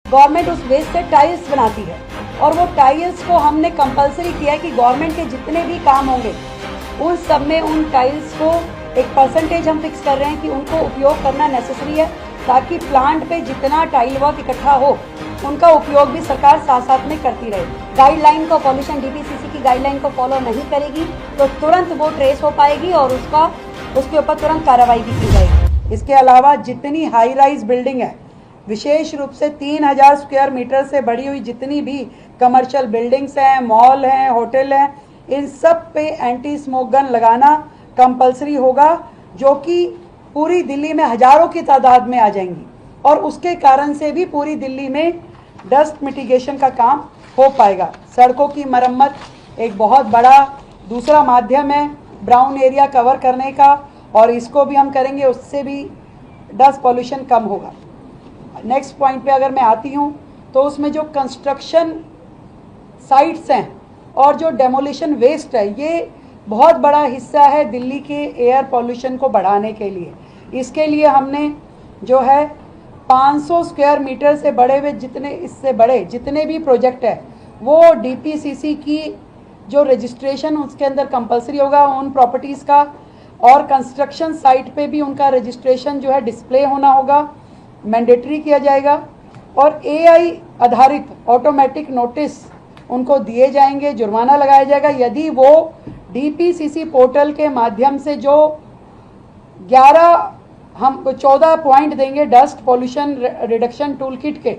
Government उस waste से tiles बनाती है और वो टाइल्स को हमने कंपलसरी किया है कि गवर्नमेंट के जितने भी काम होंगे उन सब में उन टाइल्स को एक परसेंटेज हम फिक्स कर रहे हैं कि उनको उपयोग करना नेसेसरी है, ताकि प्लांट पे जितना टाइल वर्क इकट्ठा हो उनका उपयोग भी सरकार साथ साथ में करती रहे। गाइडलाइन को पॉल्यूशन डीपीसीसी की गाइडलाइन को फॉलो नहीं करेगी तो तुरंत वो ट्रेस हो पाएगी और उसके ऊपर तुरंत कार्रवाई भी की जाएगी। इसके अलावा जितनी हाई राइज बिल्डिंग है, विशेष रूप से 3000 स्क्वायर मीटर से बढ़ी हुई जितनी भी कमर्शियल बिल्डिंग्स हैं, मॉल हैं, होटल हैं, इन सब पे एंटी स्मोक गन लगाना कंपलसरी होगा, जो कि पूरी दिल्ली में हजारों की तादाद में आ जाएंगी और उसके कारण से भी पूरी दिल्ली में डस्ट मिटिगेशन का काम हो पाएगा। सड़कों की मरम्मत एक बहुत बड़ा दूसरा माध्यम है ब्राउन एरिया कवर करने का, और इसको भी हम करेंगे, उससे भी डस्ट पॉल्यूशन कम होगा। नेक्स्ट पॉइंट पे अगर मैं आती हूँ तो उसमें जो कंस्ट्रक्शन साइट्स हैं और जो डेमोलिशन वेस्ट है, ये बहुत बड़ा हिस्सा है दिल्ली के एयर पॉल्यूशन को बढ़ाने के लिए। इसके लिए हमने जो है 500 स्क्वायर मीटर से बड़े हुए इससे बड़े जितने भी प्रोजेक्ट है वो डीपीसीसी की जो रजिस्ट्रेशन उसके अंदर कंपलसरी होगा उन प्रॉपर्टीज़ का, और कंस्ट्रक्शन साइट पे भी उनका रजिस्ट्रेशन जो है डिस्प्ले होना होगा, मैंडेटरी किया जाएगा, और एआई आधारित ऑटोमेटिक नोटिस उनको दिए जाएंगे, जुर्माना लगाया जाएगा यदि वो डीपीसीसी पोर्टल के माध्यम से जो 14 पॉइंट देंगे dust pollution reduction tool kit के,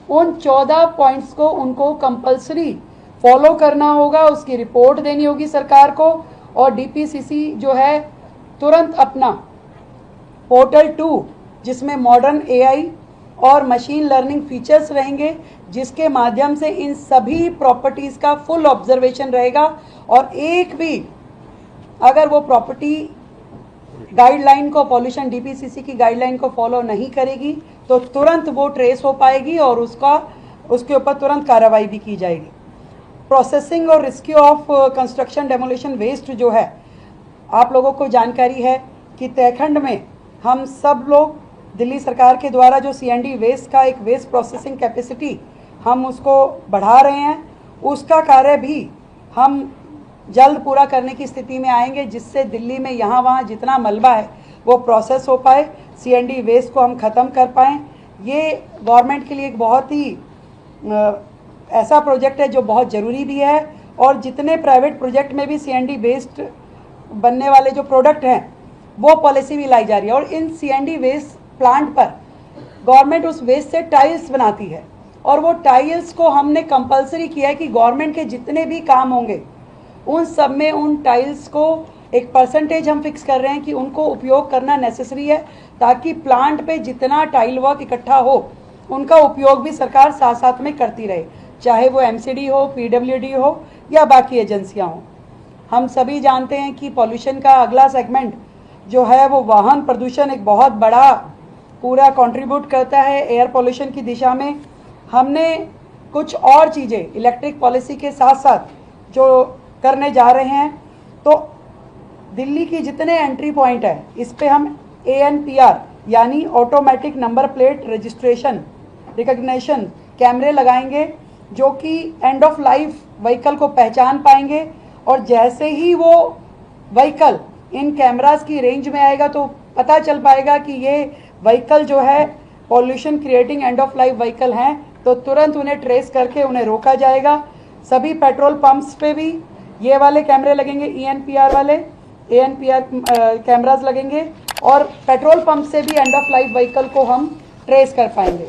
उन 14 पॉइंट्स को उनको कंपलसरी फॉलो करना होगा, उसकी रिपोर्ट देनी होगी सरकार को, और डीपीसीसी जो है तुरंत अपना पोर्टल 2 जिसमें मॉडर्न एआई और मशीन लर्निंग फीचर्स रहेंगे, जिसके माध्यम से इन सभी प्रॉपर्टीज़ का फुल ऑब्जर्वेशन रहेगा, और एक भी अगर वो प्रॉपर्टी गाइडलाइन को पॉल्यूशन डीपीसीसी की गाइडलाइन को फॉलो नहीं करेगी तो तुरंत वो ट्रेस हो पाएगी और उसके ऊपर तुरंत कार्रवाई भी की जाएगी। प्रोसेसिंग और rescue of construction demolition waste जो है, आप लोगों को जानकारी है कि तहखंड में हम सब लोग दिल्ली सरकार के द्वारा जो सीएनडी वेस्ट का एक वेस्ट प्रोसेसिंग कैपेसिटी हम उसको बढ़ा रहे हैं, उसका कार्य भी हम जल्द पूरा करने की स्थिति में आएंगे, जिससे दिल्ली में यहाँ वहाँ जितना मलबा है वो प्रोसेस हो पाए, सीएनडी वेस्ट को हम ख़त्म कर पाएँ। ये गवर्नमेंट के लिए एक बहुत ही ऐसा प्रोजेक्ट है जो बहुत ज़रूरी भी है, और जितने प्राइवेट प्रोजेक्ट में भी सीएनडी वेस्ट बनने वाले जो प्रोडक्ट हैं वो पॉलिसी भी लाई जा रही है, और इन सीएनडी वेस्ट प्लांट पर गवर्नमेंट उस वेस्ट से टाइल्स बनाती है और वो टाइल्स को हमने कंपलसरी किया है कि गवर्नमेंट के जितने भी काम होंगे उन सब में उन टाइल्स को एक परसेंटेज हम फिक्स कर रहे हैं कि उनको उपयोग करना नेसेसरी है, ताकि प्लांट पे जितना टाइल वर्क इकट्ठा हो उनका उपयोग भी सरकार साथ साथ में करती रहे, चाहे वो एमसीडी हो, पीडब्ल्यूडी हो या बाकी एजेंसियां हों। हम सभी जानते हैं कि पॉल्यूशन का अगला सेगमेंट जो है वो वाहन प्रदूषण एक बहुत बड़ा पूरा कंट्रीब्यूट करता है एयर पॉल्यूशन की दिशा में। हमने कुछ और चीज़ें इलेक्ट्रिक पॉलिसी के साथ साथ जो करने जा रहे हैं, तो दिल्ली की जितने एंट्री पॉइंट है इस पे हम ANPR यानी automatic number plate registration recognition कैमरे लगाएंगे, जो कि एंड ऑफ लाइफ व्हीकल को पहचान पाएंगे, और जैसे ही वो व्हीकल इन कैमरास की रेंज में आएगा तो पता चल पाएगा कि ये व्हीकल जो है pollution creating end of life vehicle हैं, तो तुरंत उन्हें ट्रेस करके उन्हें रोका जाएगा। सभी पेट्रोल पंप्स पे भी ये वाले कैमरे लगेंगे, ANPR वाले ANPR कैमरास लगेंगे, और पेट्रोल पंप से भी एंड ऑफ लाइफ व्हीकल को हम ट्रेस कर पाएंगे।